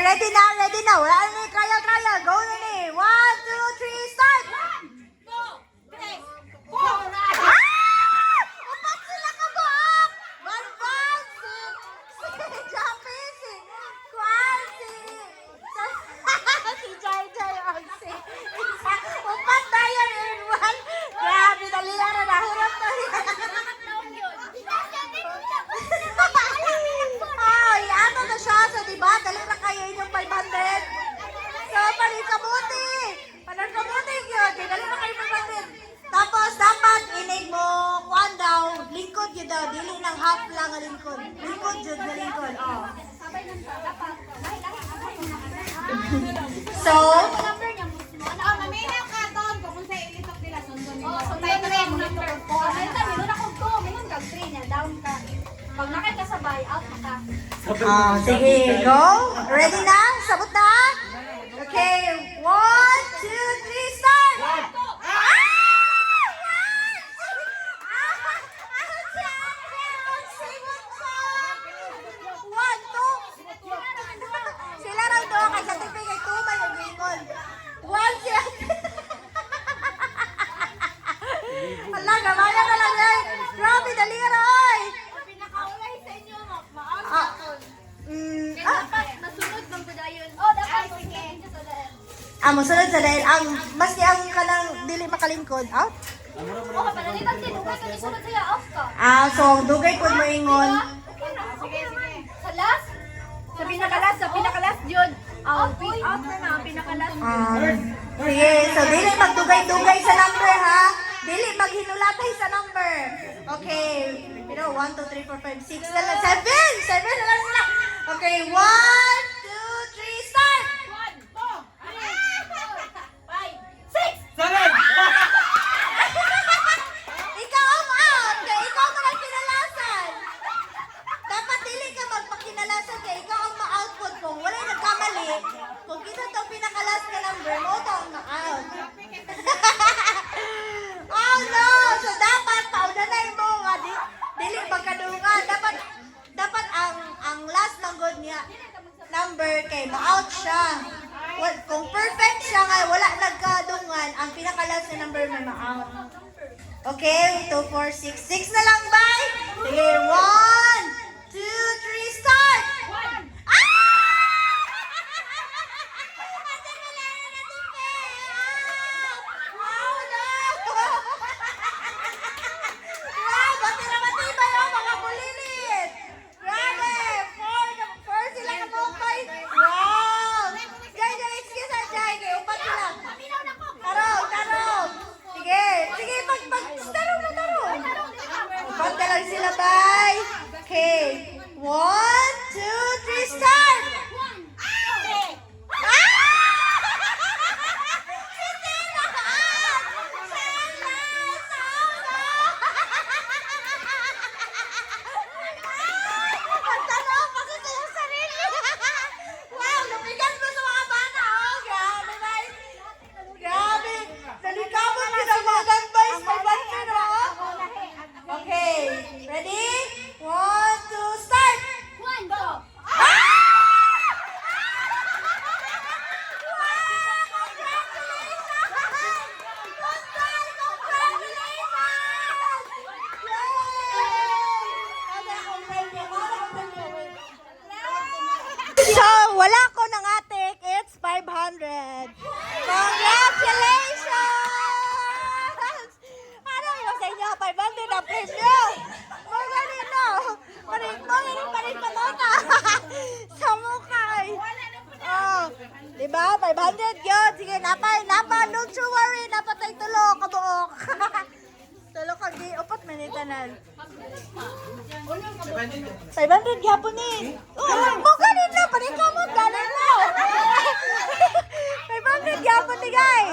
ready na, ready na. Wala na ni trial, trial. Go na ni. 1, 2, 3, start! 1, 2, 3, 4. Ah! Upat sila ka ba? Banban, si Jappy, si Kwan, si Jai Jai, si upat tayo in one. Grabe, dalihan na nahurap na rin. Ay, ato na siya. So, diba, dali na kayo inyong 500. So, panikabuti. Panikabuti yun. Dali na kayo 500. Tapos, dapat inig mo, kuhan daw, lingkod yun daw. Dili ng half lang ang lingkod. Lingkod yun na lingkod. Oh. So, pag nakikasabay, out na ka. sige, go. Ready na? Sabot na? Okay, 1, 2, 3, start! Sila raw doon kay sa TV kay Tumay ang gingon. 1 siya. Ala, gamaya na lang eh. Grabe, dali ra oy. Pinakaulay sa inyo, ma-out Ah, dapat nasunod ng budayon. Oh, dapat sige. Masunod sa dahil ang mas di ang kanang dili makalingkod. Ah? Oh, panalitan din. Huwag ka isunod sa'yo, off ka. So dugay pud mo ingon. Sige, sige. Sa last? Sa pinakalas, yun. Out na na, pinakalas. Sige, so dili magdugay-dugay sa number ha. Dili maghinulatay sa number. Okay. Pero 1, 2, 3, 4, 5, 6, 7. 7 na lang sila. Okay, 1, 2, 3, start! 1, 2, 3, 4, 5, 6. Ikaw ang out. Kaya ikaw ang mga kinalasan. Dapat dili ka magpakinalasan kaya ikaw ang ma-output kung wala nagkamali. Kung kita itong pinakalas na number mo, ito ang na-out. Oh no! So dapat paunanay mo nga dili magkadungan. Dapat ang last ng good niya number kay ma-out siya. Kung perfect siya nga wala nagkadungan, ang pinakalas na number may ma-out. Okay, 2, 4, 6. 6 na lang, bye! Sige, 1, 2, 3, start! 1. Sila, bye! Okay, 1, 2, 3, start! Okay, ready? 1, 2, start! 1, 2. So, wala ko ng atik. It's 500. Congratulations! Ano yung sa inyo? 500 na presyo. Mga ganito. Parin ka muna. Sa mukha. Oh, diba? 500 yun. Sige, napay. Don't you worry. Napatay tulo. Kabuok. Tulo ka di. Upat manitanan. 500 gyapon ni. Mo ganito. Parin ka mo. Galing mo. 500 gyapon ni guys.